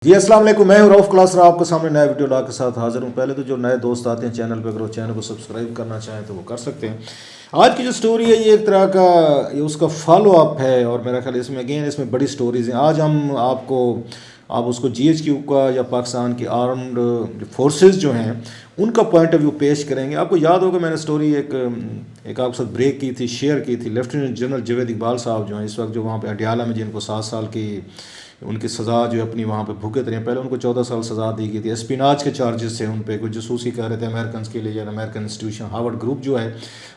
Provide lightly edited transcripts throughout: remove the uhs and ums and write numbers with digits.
جی السلام علیکم، میں ہوں رؤف کلاس آپ کے سامنے نیا ویڈیو لا کے ساتھ حاضر ہوں۔ پہلے تو جو نئے دوست آتے ہیں چینل پہ، اگر وہ چینل کو سبسکرائب کرنا چاہیں تو وہ کر سکتے ہیں۔ آج کی جو سٹوری ہے یہ ایک طرح کا اس کا فالو اپ ہے، اور میرا خیال اس میں بڑی سٹوریز ہیں۔ آج ہم آپ اس کو جی ایچ کیو کا یا پاکستان کی آرمڈ فورسز جو ہیں ان کا پوائنٹ آف ویو پیش کریں گے۔ آپ کو یاد ہوگا میں نے سٹوری ایک آپ کے ساتھ بریک کی تھی، شیئر کی تھی۔ لیفٹیننٹ جنرل جاوید اقبال صاحب جو ہیں اس وقت جو وہاں پہ اڈیالہ میں، جن کو 7 سال کی ان کی سزا جو اپنی وہاں پہ بھوکے تھے، پہلے ان کو 14 سال سزا دی گئی تھی۔ اسپیناج کے چارجز تھے ان پہ، کوئی جاسوسی کر رہے تھے امریکنس کے لیے، یا امریکن انسٹیٹیوشن ہارورڈ گروپ جو ہے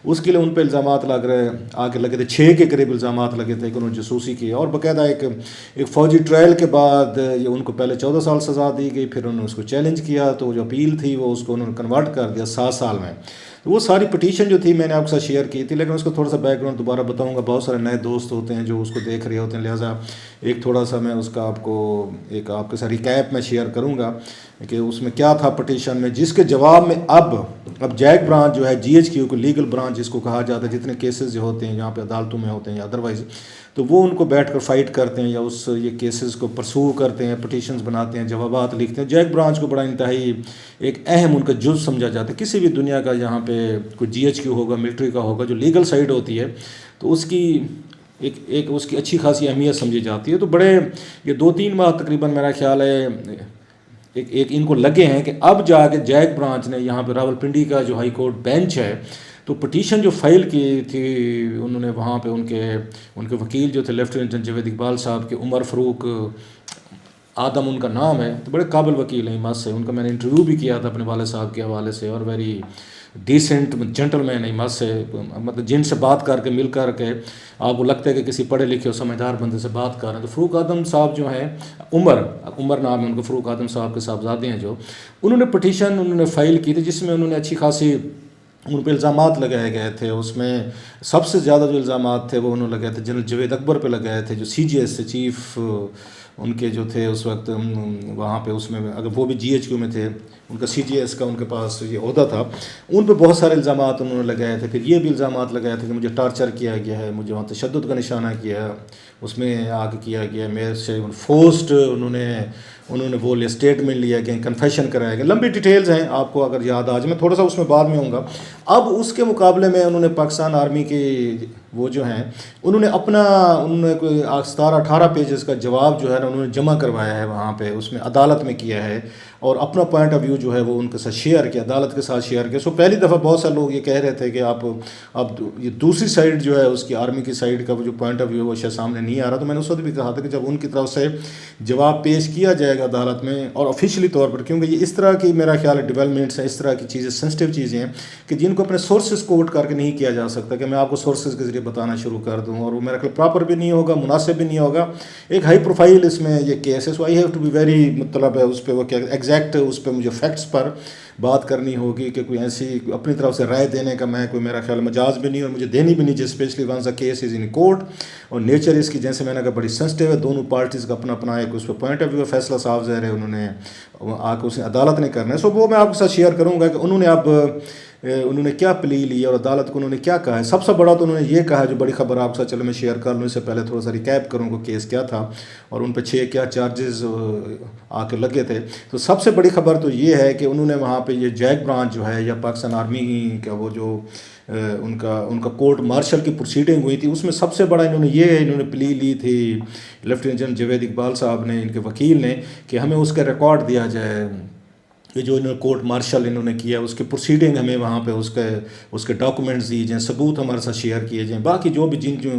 اس کے لیے ان پہ الزامات لگے تھے 6 کے قریب الزامات لگے تھے کہ انہوں نے جاسوسی کی، اور باقاعدہ ایک فوجی ٹرائل کے بعد یہ ان کو پہلے 14 سال سزا دی گئی، پھر انہوں نے اس کو چیلنج کیا تو جو اپیل تھی وہ اس کو انہوں نے کنورٹ کر دیا 7 سال میں۔ وہ ساری پٹیشن جو تھی میں نے آپ کے ساتھ شیئر کی تھی، لیکن اس کو تھوڑا سا بیک گراؤنڈ دوبارہ بتاؤں گا۔ بہت سارے نئے دوست ہوتے ہیں جو اس کو دیکھ رہے ہوتے ہیں، لہٰذا ایک تھوڑا سا میں اس کا آپ کے ساتھ ریکیپ میں شیئر کروں گا کہ اس میں کیا تھا پٹیشن میں، جس کے جواب میں اب جیک برانچ جو ہے جی ایچ کیو کو لیگل برانچ جس کو کہا جاتا ہے، جتنے کیسز جو ہوتے ہیں جہاں پہ عدالتوں میں ہوتے ہیں یا ادروائز، تو وہ ان کو بیٹھ کر فائٹ کرتے ہیں یا یہ کیسز کو پرسو کرتے ہیں، پٹیشنز بناتے ہیں، جوابات لکھتے ہیں۔ جیک برانچ کو بڑا انتہائی ایک اہم ان کا جز سمجھا جاتا ہے کسی بھی دنیا کا جہاں پہ کوئی جی ایچ کیو ہوگا، ملٹری کا ہوگا، جو لیگل سائڈ ہوتی ہے تو اس کی اس کی اچھی خاصی اہمیت سمجھی جاتی ہے۔ تو یہ 2-3 ماہ تقریباً میرا خیال ہے ایک ان کو لگے ہیں کہ اب جا کے جیک برانچ نے یہاں پہ راولپنڈی کا جو ہائی کورٹ بینچ ہے، تو پٹیشن جو فائل کی تھی انہوں نے وہاں پہ ان کے وکیل جو تھے لیفٹیننٹ جنرل جاوید اقبال صاحب کے، عمر فاروق آدم ان کا نام ہے، تو بڑے قابل وکیل ہیں ہمت سے۔ ان کا میں نے انٹرویو بھی کیا تھا اپنے والد صاحب کے حوالے سے، اور ویری ڈیسنٹ جنٹل مین ہیں ہمت سے، مطلب جن سے بات کر کے مل کر کے آپ کو لگتا ہے کہ کسی پڑھے لکھے اور سمجھدار بندے سے بات کر رہے ہیں۔ تو فاروق آدم صاحب جو ہیں، عمر نام ہے ان کو، فاروق آدم صاحب کے صاحبزادے ہیں جو، انہوں نے پٹیشن فائل کی تھی جس میں انہوں نے اچھی خاصی ان پہ الزامات لگائے گئے تھے۔ اس میں سب سے زیادہ جو الزامات تھے وہ انہوں نے لگائے تھے جنرل جاوید اکبر پہ لگائے تھے، جو سی جی ایس سے چیف ان کے جو تھے اس وقت وہاں پہ، اس میں اگر وہ بھی جی ایچ کیو میں تھے، ان کا سی جی ایس کا ان کے پاس یہ عہدہ تھا، ان پہ بہت سارے الزامات انہوں نے لگائے تھے۔ پھر یہ بھی الزامات لگائے تھے کہ مجھے ٹارچر کیا گیا ہے، مجھے وہاں تشدد کا نشانہ کیا ہے، اس میں آگے کیا گیا میرے سے فورسڈ انہوں نے وہ اسٹیٹمنٹ لیا کہ کنفیشن کرایا گیا۔ لمبی ڈیٹیلز ہیں، آپ کو اگر یاد آ جائے، میں تھوڑا سا اس میں بعد میں ہوں گا۔ اب اس کے مقابلے میں انہوں نے پاکستان آرمی کے وہ جو ہیں انہوں نے کوئی 17-18 پیجز کا جواب جو ہے نا انہوں نے جمع کروایا ہے وہاں پہ، اس میں عدالت میں کیا ہے، اور اپنا پوائنٹ آف ویو جو ہے وہ ان کے ساتھ شیئر کیا، عدالت کے ساتھ شیئر کیا۔ پہلی دفعہ بہت سارے لوگ یہ کہہ رہے تھے کہ اب یہ دوسری سائڈ جو ہے اس کی آرمی کی سائڈ کا وہ جو پوائنٹ آف ویو وہ شاید سامنے نہیں آ رہا۔ تو میں نے اس وقت بھی کہا تھا کہ جب ان کی طرف سے جواب پیش کیا جائے گا عدالت میں اور آفیشلی طور پر، کیونکہ یہ اس طرح کی میرا خیال ہے ڈیولپمنٹس ہیں، اس طرح کی چیزیں سینسٹیو چیزیں ہیں کہ جن کو اپنے سورسز کوٹ کر کے نہیں کیا جا سکتا کہ میں آپ کو سورسز کے ذریعے بتانا شروع کر دوں، اور وہ میرا خیال پراپر بھی نہیں ہوگا، مناسب بھی نہیں ہوگا۔ ایک ہائی پروفائل اس میں یہ کیس ہے، so I have to be very, مطلب ہے اس پہ وہ کیا ایگزیکٹ، اس پہ مجھے فیکٹس پر بات کرنی ہوگی کہ کوئی ایسی اپنی طرف سے رائے دینے کا میں کوئی میرا خیال مجاز بھی نہیں اور مجھے دینی بھی نہیں، specially once the case is in court, اور نیچر اس کی جیسے میں نے کہا بڑی سینسٹیو ہے، دونوں پارٹیز کا اپنا اپنا ایک اس پہ پوائنٹ آف ویو، فیصلہ صاف ظاہر ہے انہوں نے آ کے اسے عدالت نے کرنا ہے۔ سو وہ میں آپ کے ساتھ شیئر کروں گا کہ انہوں نے کیا پلی لی اور عدالت کو انہوں نے کیا کہا ہے۔ سب سے بڑا تو انہوں نے یہ کہا، جو بڑی خبر آپ کے ساتھ چلو میں شیئر کر لوں، اس سے پہلے تھوڑا سا ریکیپ کروں کہ کیس کیا تھا اور ان پہ 6 کیا چارجز آ کے لگے تھے۔ تو سب سے بڑی خبر تو یہ ہے کہ انہوں نے وہاں پہ یہ جیک برانچ جو ہے یا پاکستان آرمی کا وہ جو ان کا کورٹ مارشل کی پروسیڈنگ ہوئی تھی، اس میں سب سے بڑا انہوں نے پلی لی تھی لیفٹیننٹ جنرل جاوید اقبال صاحب نے، ان کے وکیل نے، کہ ہمیں اس کا ریکارڈ دیا جائے، یہ جو انہوں نے کورٹ مارشل انہوں نے کیا اس کے پروسیڈنگ ہمیں وہاں پہ اس کے ڈاکومنٹس دیے جائیں، ثبوت ہمارے ساتھ شیئر کیے جائیں، باقی جو بھی جو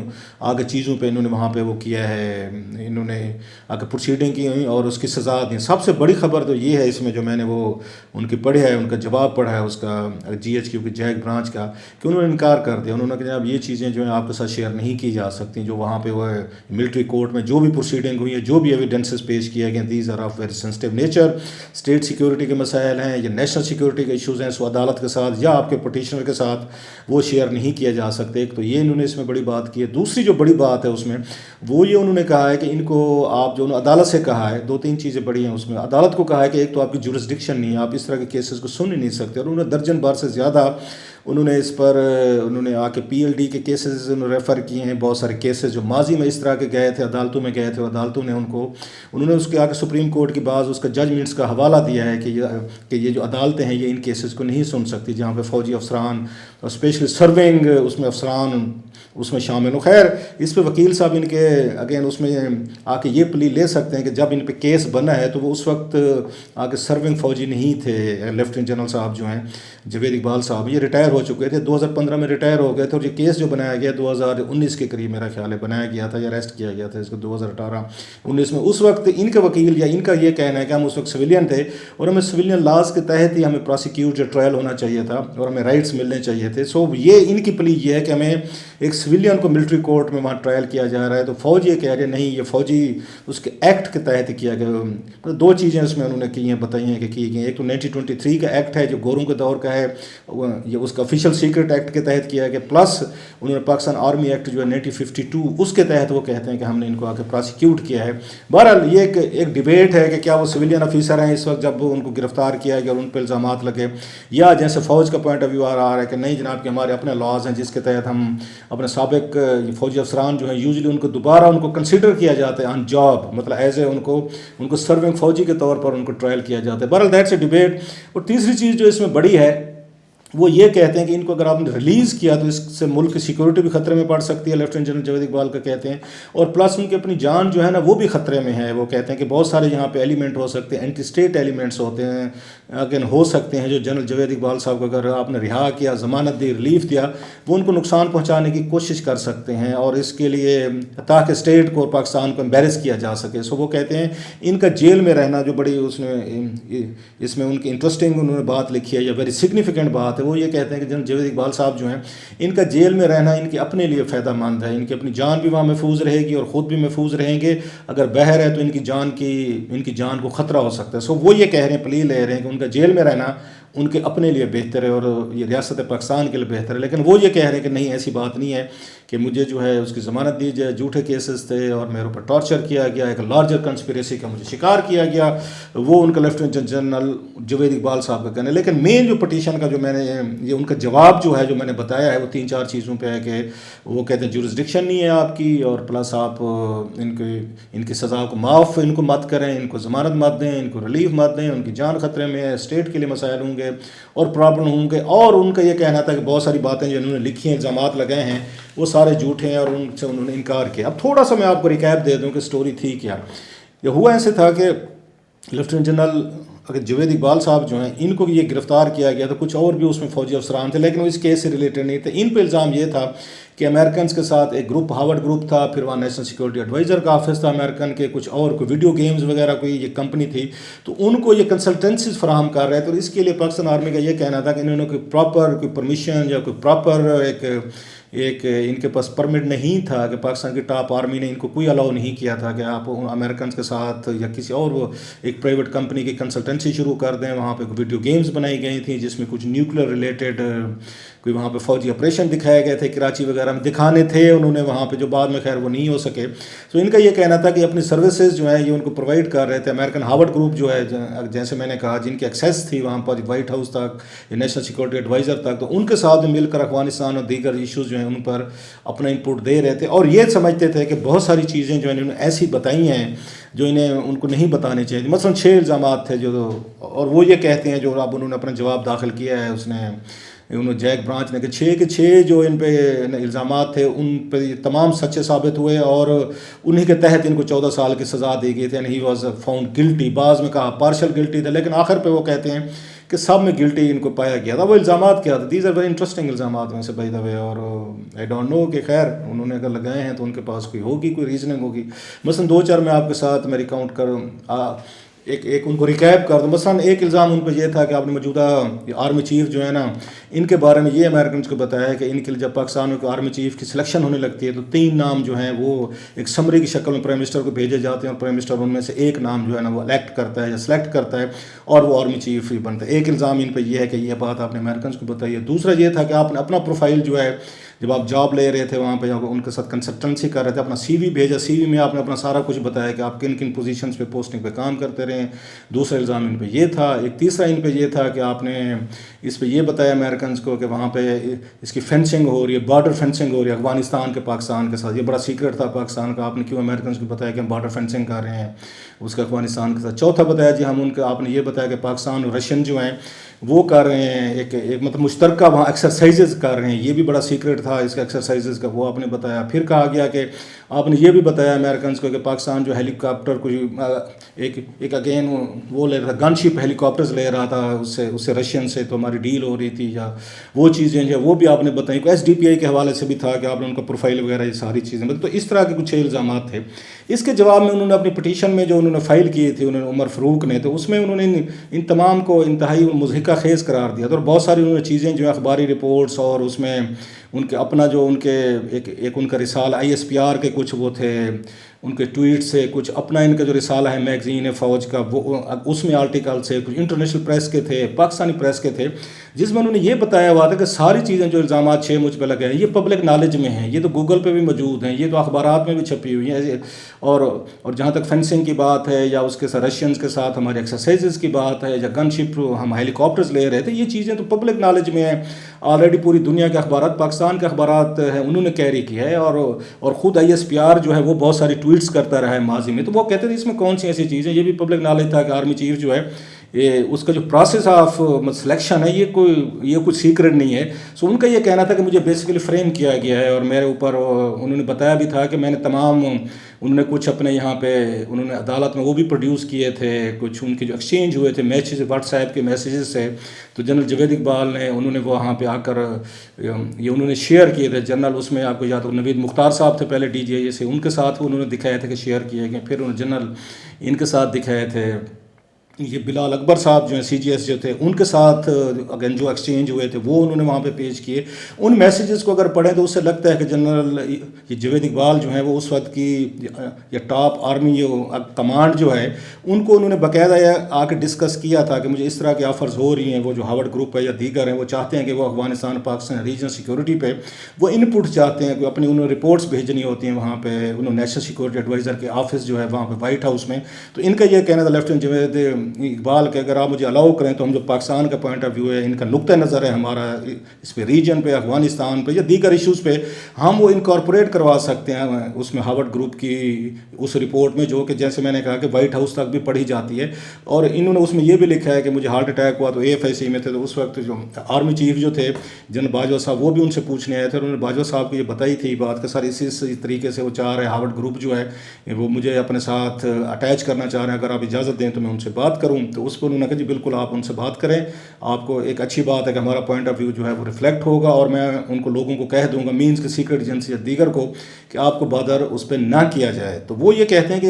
آگے چیزوں پہ انہوں نے وہاں پہ وہ کیا ہے، انہوں نے آگے پروسیڈنگ کی ہوئی اور اس کی سزا دی۔ سب سے بڑی خبر تو یہ ہے اس میں جو میں نے وہ ان کی پڑھی ہے، ان کا جواب پڑھا ہے اس کا جی ایچ کیو کی جیک برانچ کا، کہ انہوں نے انکار کر دیا۔ انہوں نے کہا جناب یہ چیزیں جو ہیں آپ کے ساتھ شیئر نہیں کی جا سکتی، جو وہاں پہ وہ ملٹری کورٹ میں جو بھی پروسیڈنگ ہوئی ہے، جو بھی ایویڈنسز پیش کیے گئے، these are of very sensitive nature, state security کے مسائل ہیں یا نیشنل سیکورٹی کے ایشوز ہیں سو عدالت کے ساتھ یا آپ کے پٹیشنر کے ساتھ وہ شیئر نہیں کیے جا سکتے. ایک تو یہ انہوں نے اس میں بڑی بات کی ہے. دوسری جو بڑی بات ہے اس میں وہ یہ انہوں نے کہا ہے کہ ان کو آپ جو عدالت سے کہا ہے 2-3 چیزیں بڑی ہیں اس میں. عدالت کو کہا ہے کہ ایک تو آپ کی جورسڈکشن نہیں ہے, آپ اس طرح کے کیسز کو سن ہی نہیں سکتے, اور انہوں نے درجن بار سے زیادہ انہوں نے اس پر انہوں نے آ کے PLD کے کیسز ریفر کیے ہیں. بہت سارے کیسز جو ماضی میں اس طرح کے گئے تھے عدالتوں میں گئے تھے, عدالتوں نے انہوں نے اس کے آ کے سپریم کورٹ کی بعض اس کا ججمنٹس کا حوالہ دیا ہے کہ یہ جو عدالتیں ہیں یہ ان کیسز کو نہیں سن سکتی جہاں پہ فوجی افسران اور اسپیشلی سرونگ اس میں افسران اس میں شامل ہوں. خیر اس پہ وکیل صاحب ان کے اگین اس میں آ کے یہ پلی لے سکتے ہیں کہ جب ان پہ کیس بنا ہے تو وہ اس وقت آ کے سرونگ فوجی نہیں تھے. لیفٹیننٹ جنرل صاحب جو ہیں جاوید اقبال صاحب یہ ریٹائر ہو چکے تھے, 2015 میں ریٹائر ہو گئے تھے, اور یہ کیس جو بنایا گیا 2019 کے قریب میرا خیال ہے بنایا گیا تھا یا اریسٹ کیا گیا تھا اس کو 2018-19 میں. اس وقت ان کے وکیل یا ان کا یہ کہنا ہے کہ ہم اس وقت سویلین تھے اور ہمیں سویلین لاز کے تحت ہی ہمیں پروسیکیوٹ یا ٹرائل ہونا چاہیے تھا اور ہمیں رائٹس ملنے چاہیے تھے. سو یہ ان کی پلی یہ ہے کہ ہمیں ایک سویلین کو ملٹری کورٹ میں وہاں ٹرائل کیا جا رہا ہے. تو فوج یہ کہہ رہے نہیں یہ فوجی اس کے ایکٹ کے تحت کیا گیا. 2 چیزیں اس میں انہوں نے کی ہیں بتائی ہیں کہ کی گئی. ایک تو 1923 کا ایکٹ ہے جو گوروں کے دور کا ہے, یہ اس کا آفیشیل سیکرٹ ایکٹ کے تحت کیا گیا, پلس انہوں نے پاکستان آرمی ایکٹ جو ہے 1952 اس کے تحت وہ کہتے ہیں کہ ہم نے ان کو آ کے پروسیکیوٹ کیا ہے. بہرحال یہ ایک ڈیبیٹ ہے کہ کیا وہ سویلین آفیسر ہیں اس وقت جب ان کو گرفتار کیا گیا اور ان پہ الزامات لگے, یا جیسے فوج کا پوائنٹ آف ویو آ رہا ہے کہ نہیں جناب کہ ہمارے اپنے لاز ہیں جس کے تحت ہم اپنے سابق فوجی افسران جو ہیں یوزلی ان کو دوبارہ ان کو کنسیڈر کیا جاتا ہے آن جاب, مطلب ایز اے ان کو سرونگ فوجی کے طور پر ان کو ٹرائل کیا جاتا ہے. بہرحال دیٹس اے ڈیبیٹ. اور تیسری چیز جو اس میں بڑی ہے وہ یہ کہتے ہیں کہ ان کو اگر آپ نے ریلیز کیا تو اس سے ملک کی سیکورٹی بھی خطرے میں پڑ سکتی ہے, لیفٹیننٹ جنرل جاوید اقبال کا کہتے ہیں, اور پلس ان کی اپنی جان جو ہے نا وہ بھی خطرے میں ہے. وہ کہتے ہیں کہ بہت سارے یہاں پہ ایلیمنٹ ہو سکتے ہیں, اینٹی اسٹیٹ ایلیمنٹس ہوتے ہیں اگین ہو سکتے ہیں جو جنرل جاوید اقبال صاحب کو اگر آپ نے رہا کیا, ضمانت دی, ریلیف دیا, وہ ان کو نقصان پہنچانے کی کوشش کر سکتے ہیں اور اس کے لیے تاکہ اسٹیٹ کو اور پاکستان کو امبیرس کیا جا سکے. سو وہ کہتے ہیں ان کا جیل میں رہنا جو بڑی اس میں ان کی انٹرسٹنگ انہوں نے بات لکھی ہے یا ویری سگنیفیکنٹ بات ہے, وہ یہ کہتے ہیں کہ جاوید اقبال صاحب جو ہیں ان کا جیل میں رہنا ان کے اپنے لیے فائدہ مند ہے. ان کی اپنی جان بھی وہاں محفوظ رہے گی اور خود بھی محفوظ رہیں گے. اگر بہر ہے تو ان کی جان کو خطرہ ہو سکتا ہے. سو وہ یہ کہہ رہے ہیں, پلی لے رہے ہیں کہ ان کا جیل میں رہنا ان کے اپنے لیے بہتر ہے اور یہ ریاست پاکستان کے لیے بہتر ہے. لیکن وہ یہ کہہ رہے ہیں کہ نہیں ایسی بات نہیں ہے کہ مجھے جو ہے اس کی ضمانت دی جائے, جھوٹے کیسز تھے اور میرے اوپر ٹارچر کیا گیا, ایک لارجر کنسپریسی کا مجھے شکار کیا گیا. وہ ان کا لیفٹیننٹ جنرل جاوید اقبال صاحب کا کہنا ہے. لیکن مین جو پٹیشن کا جو میں نے یہ ان کا جواب جو ہے جو میں نے بتایا ہے وہ 3-4 چیزوں پہ ہے کہ وہ کہتے ہیں جورسڈکشن نہیں ہے آپ کی, اور پلس آپ ان کی سزا کو معاف ان کو مت کریں, ان کو ضمانت مت دیں, ان کو ریلیف مت دیں, ان کی جان خطرے میں ہے, اسٹیٹ کے لیے مسائل ہوں گے اور پرابلم ہوں گے. اور ان کا یہ کہنا تھا کہ بہت ساری باتیں جو انہوں نے لکھی ہیں, الزامات لگائے ہیں, وہ سارے جھوٹے ہیں اور ان سے انہوں نے انکار کیا. اب تھوڑا سا میں آپ کو ریکیپ دے دوں کہ سٹوری تھی کیا. یہ ہوا ایسے تھا کہ لیفٹیننٹ جنرل اگر جاوید اقبال صاحب جو ہیں ان کو یہ گرفتار کیا گیا تو کچھ اور بھی اس میں فوجی افسران تھے لیکن وہ اس کیس سے ریلیٹڈ نہیں تھے. ان پہ الزام یہ تھا کہ امریکنز کے ساتھ ایک گروپ ہاورڈ گروپ تھا, پھر وہاں نیشنل سیکورٹی ایڈوائزر کا آفس تھا امریکن کے, کچھ اور کوئی ویڈیو گیمز وغیرہ کوئی یہ کمپنی تھی, تو ان کو یہ کنسلٹنسیز فراہم کر رہے تھے. اور اس کے لیے پاکستان آرمی کا یہ کہنا تھا کہ انہوں نے کوئی پراپر کوئی پرمیشن یا کوئی پراپر ایک ان کے پاس پرمٹ نہیں تھا کہ پاکستان کی ٹاپ آرمی نے ان کو کوئی الاؤ نہیں کیا تھا کہ آپ امریکنز کے ساتھ یا کسی اور وہ ایک پرائیویٹ کمپنی کی کنسلٹنسی شروع کر دیں. وہاں پہ ویڈیو گیمز بنائی گئی تھیں جس میں کچھ نیوکلیر ریلیٹڈ کوئی وہاں پہ فوجی آپریشن دکھائے گئے تھے, کراچی وغیرہ میں دکھانے تھے انہوں نے وہاں پہ, جو بعد میں خیر وہ نہیں ہو سکے. تو ان کا یہ کہنا تھا کہ اپنی سروسز جو ہیں یہ ان کو پرووائڈ کر رہے تھے. امریکن ہاورڈ گروپ جو ہے جیسے میں نے کہا جن کی ایکسیس تھی وہاں پر وائٹ ہاؤس تک یا نیشنل سیکورٹی ایڈوائزر تک, تو ان کے ساتھ مل کر افغانستان اور دیگر ایشوز جو ہیں ان پر اپنا انپٹ دے رہے تھے. اور یہ سمجھتے تھے کہ بہت ساری چیزیں جو انہوں نے ایسی بتائی ہیں جو انہیں ان کو نہیں بتانے چاہیے. مثلا 6 الزامات تھے جو, اور وہ یہ کہتے ہیں جو اب انہوں نے اپنا جواب داخل کیا ہے اس نے انہوں جیک برانچ نے کہ 6 کے 6 جو ان پہ الزامات تھے ان پہ تمام سچے ثابت ہوئے اور انہی کے تحت ان کو 14 سال کی سزا دی گئی تھی. اینڈ ہی واز فاؤنڈ گلٹی. بعض میں کہا پارشل گلٹی تھا لیکن آخر پہ وہ کہتے ہیں کہ سب میں گلٹی ان کو پایا گیا تھا. وہ الزامات کیا تھے؟ دیز آر ویری انٹرسٹنگ الزامات میں سے بائی دا وے, اور آئی ڈونٹ نو کہ خیر انہوں نے اگر لگائے ہیں تو ان کے پاس کوئی ہوگی, کوئی ریزننگ ہوگی. مثلا 2-4 میں آپ کے ساتھ میں ریکاؤنٹ کروں. ایک ان کو ریکیپ کر دوں. مثلاً ایک الزام ان پہ یہ تھا کہ آپ نے موجودہ آرمی چیف جو ہے نا ان کے بارے میں یہ امریکنز کو بتایا ہے کہ ان کے لیے جب پاکستان میں آرمی چیف کی سلیکشن ہونے لگتی ہے تو 3 نام جو ہیں وہ ایک سمری کی شکل میں پرائم منسٹر کو بھیجے جاتے ہیں اور پرائم منسٹر ان میں سے ایک نام جو ہے نا وہ الیکٹ کرتا ہے یا سلیکٹ کرتا ہے اور وہ آرمی چیف ہی بنتا ہے. ایک الزام ان پہ یہ ہے کہ یہ بات آپ نے امریکنز کو بتائی ہے. دوسرا یہ تھا کہ آپ نے اپنا پروفائل جو ہے جب آپ جاب لے رہے تھے وہاں پہ ان کے ساتھ کنسلٹنسی کر رہے تھے اپنا سی وی بھیجا. سی وی میں آپ نے اپنا سارا کچھ بتایا کہ آپ کن کن پوزیشنز پہ پوسٹنگ پہ کام کرتے رہے. دوسرا الزام ان پہ یہ تھا. ایک تیسرا ان پہ یہ تھا کہ آپ نے اس پہ یہ بتایا امریکنز کو کہ وہاں پہ اس کی فینسنگ ہو رہی ہے, بارڈر فینسنگ ہو رہی ہے افغانستان کے پاکستان کے ساتھ. یہ بڑا سیکرٹ تھا پاکستان کا. آپ نے کیوں امریکنز کو بتایا کہ ہم بارڈر فینسنگ کر رہے ہیں اس کا افغانستان کے ساتھ. چوتھا بتایا جی ہم ان کا, آپ نے یہ بتایا کہ پاکستان اور رشین جو ہیں وہ کر رہے ہیں ایک مطلب مشترکہ وہاں ایکسرسائزز کر رہے ہیں. یہ بھی بڑا سیکرٹ تھا اس کا ایکسرسائزز کا, وہ آپ نے بتایا. پھر کہا گیا کہ آپ نے یہ بھی بتایا امریکنز کو کہ پاکستان جو ہیلی کاپٹر کو ایک اگین وہ لے رہا تھا, گن شپ ہیلی کاپٹرز لے رہا تھا اس سے رشین سے, تو ہماری ڈیل ہو رہی تھی یا وہ چیزیں جو وہ بھی آپ نے بتائیں. ایس ڈی پی آئی کے حوالے سے بھی تھا کہ آپ نے ان کا پروفائل وغیرہ یہ ساری چیزیں تو اس طرح کے کچھ الزامات تھے. اس کے جواب میں انہوں نے اپنی پٹیشن میں جو انہوں نے فائل کیے تھے انہوں نے عمر فاروق نے, تو اس میں انہوں نے ان تمام کو انتہائی مضحکہ خیز قرار دیا تھا اور بہت ساری انہوں نے چیزیں جو اخباری رپورٹس اور اس میں ان کے اپنا جو ان کے ایک ان کا رسالہ آئی ایس پی آر کے کچھ وہ تھے ان کے ٹویٹ سے, کچھ اپنا ان کا جو رسالہ ہے میگزین ہے فوج کا وہ اس میں آرٹیکل سے, کچھ انٹرنیشنل پریس کے تھے, پاکستانی پریس کے تھے, جس میں انہوں نے یہ بتایا ہوا تھا کہ ساری چیزیں جو الزامات 6 مجھ پہ لگے ہیں یہ پبلک نالج میں ہیں, یہ تو گوگل پہ بھی موجود ہیں, یہ تو اخبارات میں بھی چھپی ہوئی ہیں. اور جہاں تک فینسنگ کی بات ہے یا اس کے ساتھ رشینز کے ساتھ ہمارے ایکسرسائزز کی بات ہے یا گن شپ ہم ہیلی کاپٹرز لے رہے تھے, یہ چیزیں تو پبلک نالج میں ہیں. آلریڈی پوری دنیا کے اخبارات, پاکستان کے اخبارات ہیں انہوں نے کیری کی ہے اور خود آئی ایس پی آر جو ہے وہ بہت ساری ٹویٹس کرتا رہا ہے ماضی میں. تو وہ کہتے تھے اس میں کون سی ایسی چیزیں, یہ بھی پبلک نالج تھا کہ آرمی چیف جو ہے اس کا جو پروسیس آف سلیکشن ہے یہ کچھ سیکرٹ نہیں ہے. سو ان کا یہ کہنا تھا کہ مجھے بیسیکلی فریم کیا گیا ہے اور میرے اوپر انہوں نے بتایا بھی تھا کہ میں نے تمام انہوں نے کچھ اپنے یہاں پہ انہوں نے عدالت میں وہ بھی پروڈیوس کیے تھے, کچھ ان کے جو ایکسچینج ہوئے تھے میسیج واٹس ایپ کے میسیجز سے, تو جنرل جوید اقبال نے انہوں نے وہاں پہ آ کر یہ انہوں نے شیئر کیے تھے. جنرل اس میں آپ کو یاد ہو نوید مختار صاحب تھے پہلے ڈی جی اے سے, ان کے ساتھ انہوں نے دکھائے تھے کہ شیئر کیے گئے. پھر انہوں نے جنرل ان کے ساتھ دکھائے تھے, یہ بلال اکبر صاحب جو ہیں سی جی ایس جو تھے ان کے ساتھ اگر جو ایکسچینج ہوئے تھے وہ انہوں نے وہاں پہ پیش کیے. ان میسیجز کو اگر پڑھیں تو اس سے لگتا ہے کہ جنرل یہ جوید اقبال جو ہیں وہ اس وقت کی یا ٹاپ آرمی کمانڈ جو ہے ان کو انہوں نے باقاعدہ آ کے ڈسکس کیا تھا کہ مجھے اس طرح کے آفرز ہو رہی ہیں, وہ جو ہاورڈ گروپ ہے یا دیگر ہیں وہ چاہتے ہیں کہ وہ افغانستان پاکستان ریجنل سیکورٹی پہ وہ ان پٹ چاہتے ہیں کہ اپنی انہوں نے رپورٹس بھیجنی ہوتی ہیں وہاں پہ, انہوں نے نیشنل سیکورٹی ایڈوائزر کے آفس جو ہے وہاں پہ وائٹ ہاؤس میں. تو ان کا یہ کہنا تھا لیفٹیننٹ جوید اقبال کہ اگر آپ مجھے الاؤ کریں تو ہم جو پاکستان کا پوائنٹ آف ویو ہے, ان کا نقطہ نظر ہے ہمارا اس پہ ریجن پہ افغانستان پہ یا دیگر ایشوز پہ, ہم وہ انکارپوریٹ کروا سکتے ہیں اس میں ہاورڈ گروپ کی اس رپورٹ میں جو کہ جیسے میں نے کہا کہ وائٹ ہاؤس تک بھی پڑھی جاتی ہے. اور انہوں نے اس میں یہ بھی لکھا ہے کہ مجھے ہارٹ اٹیک ہوا تو اے ایف آئی سی میں تھے, تو اس وقت جو آرمی چیف جو تھے جنرل باجوہ صاحب وہ بھی ان سے پوچھنے آئے تھے, انہوں نے باجوہ صاحب کو یہ بتائی تھی بات کہ سر اسی طریقے سے وہ چاہ رہے ہیں ہاورڈ گروپ جو ہے وہ مجھے اپنے ساتھ اٹیچ کرنا چاہ رہے ہیں, اگر آپ اجازت دیں تو میں ان سے بات کروں. تو اس پر انہوں نے کہا جی بالکل آپ ان سے بات کریں, آپ کو ایک اچھی بات ہے کہ ہمارا پوائنٹ آف ویو جو ہے وہ ریفلیکٹ ہوگا اور میں ان کو لوگوں کو کہہ دوں گا مینس کے سیکرٹ ایجنسی یا دیگر کو کہ آپ کو بادر اس پہ نہ کیا جائے. تو وہ یہ کہتے ہیں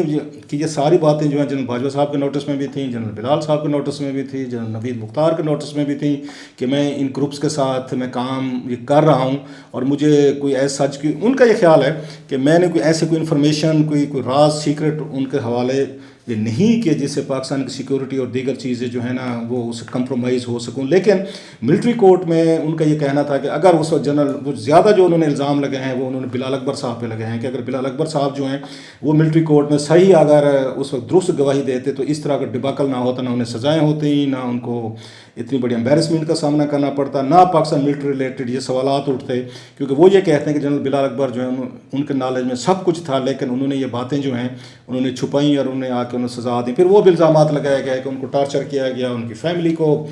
کہ یہ ساری باتیں جو ہیں جنرل باجوہ صاحب کے نوٹس میں بھی تھیں, جنرل بلال صاحب کے نوٹس میں بھی تھی, جنرل نوید مختار کے نوٹس میں بھی تھیں کہ میں ان گروپس کے ساتھ میں کام یہ کر رہا ہوں اور مجھے کوئی ایسا سچ کی ان کا یہ خیال ہے کہ میں نے کوئی ایسے کوئی انفارمیشن کوئی راز سیکرٹ ان کے حوالے یہ نہیں کہ جس سے پاکستان کی سیکورٹی اور دیگر چیزیں جو ہیں نا وہ اس سے کمپرومائز ہو سکوں. لیکن ملٹری کورٹ میں ان کا یہ کہنا تھا کہ اگر اس وقت جنرل وہ زیادہ جو انہوں نے الزام لگے ہیں وہ انہوں نے بلال اکبر صاحب پہ لگے ہیں کہ اگر بلال اکبر صاحب جو ہیں وہ ملٹری کورٹ میں صحیح اگر اس وقت درست گواہی دیتے تو اس طرح کا ڈباکل نہ ہوتا, نہ انہیں سزائیں ہوتی, نہ ان کو اتنی بڑی امبیرسمنٹ کا سامنا کرنا پڑتا, نہ پاکستان ملٹری ریلیٹڈ یہ سوالات اٹھتے. کیونکہ وہ یہ کہتے ہیں کہ جنرل بلال اکبر جو ہیں ان کے نالج میں سب کچھ تھا لیکن انہوں نے یہ باتیں جو ہیں انہوں نے چھپائیں اور انہیں آ کے انہیں سزا دی. پھر وہ بھی الزامات لگایا گیا کہ ان کو ٹارچر کیا گیا, ان کی فیملی کو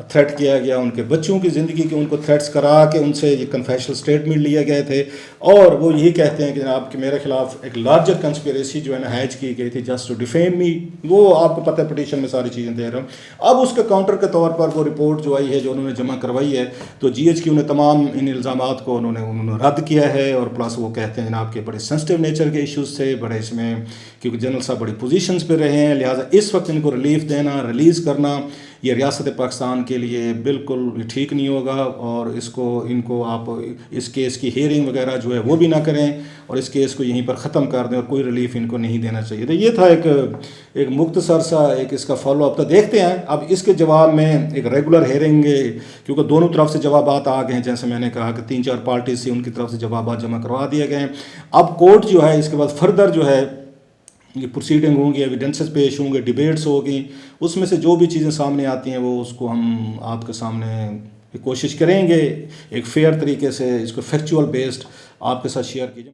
تھریٹ کیا گیا, ان کے بچوں کی زندگی کے ان کو تھریٹس کرا کے ان سے یہ کنفیشنل اسٹیٹمنٹ لیے گئے تھے. اور وہ یہی کہتے ہیں کہ جناب کہ میرے خلاف ایک لارجر کنسپیریسی جو ہے نا ہیج کی گئی تھی جسٹ ٹو ڈیفیم می. وہ آپ کو پتہ ہے پٹیشن میں ساری چیزیں دے رہا ہوں. اب اس کے کاؤنٹر کے طور پر وہ رپورٹ جو آئی ہے جو انہوں نے جمع کروائی ہے تو جی ایچ کیو نے تمام ان الزامات کو انہوں نے رد کیا ہے. اور پلس وہ کہتے ہیں جناب کہ بڑے سینسٹیو نیچر کے ایشوز تھے, بڑے اس میں کیونکہ جنرل صاحب بڑی پوزیشنز پہ رہے ہیں، لہٰذا اس وقت ان کو ریلیف دینا، ریلیز کرنا یہ ریاست پاکستان کے لیے بالکل ٹھیک نہیں ہوگا، اور ان کو آپ اس کیس کی ہیئرنگ وغیرہ جو ہے وہ بھی نہ کریں، اور اس کیس کو یہیں پر ختم کر دیں، اور کوئی ریلیف ان کو نہیں دینا چاہیے. تو یہ تھا ایک مختصر سا ایک اس کا فالو اپ تھا. دیکھتے ہیں اب اس کے جواب میں ایک ریگولر ہیئرنگ، کیونکہ دونوں طرف سے جوابات آ گئے ہیں، جیسے میں نے کہا کہ 3-4 پارٹیز سے ان کی طرف سے جوابات جمع کروا دیے گئے ہیں. اب کورٹ جو ہے اس کے بعد فردر جو ہے یہ پروسیڈنگ ہوں گی، ایویڈنسز پیش ہوں گے، ڈیبیٹس ہوگی، اس میں سے جو بھی چیزیں سامنے آتی ہیں وہ اس کو ہم آپ کے سامنے کوشش کریں گے ایک فیئر طریقے سے اس کو فیکچول بیسڈ آپ کے ساتھ شیئر کیجیے.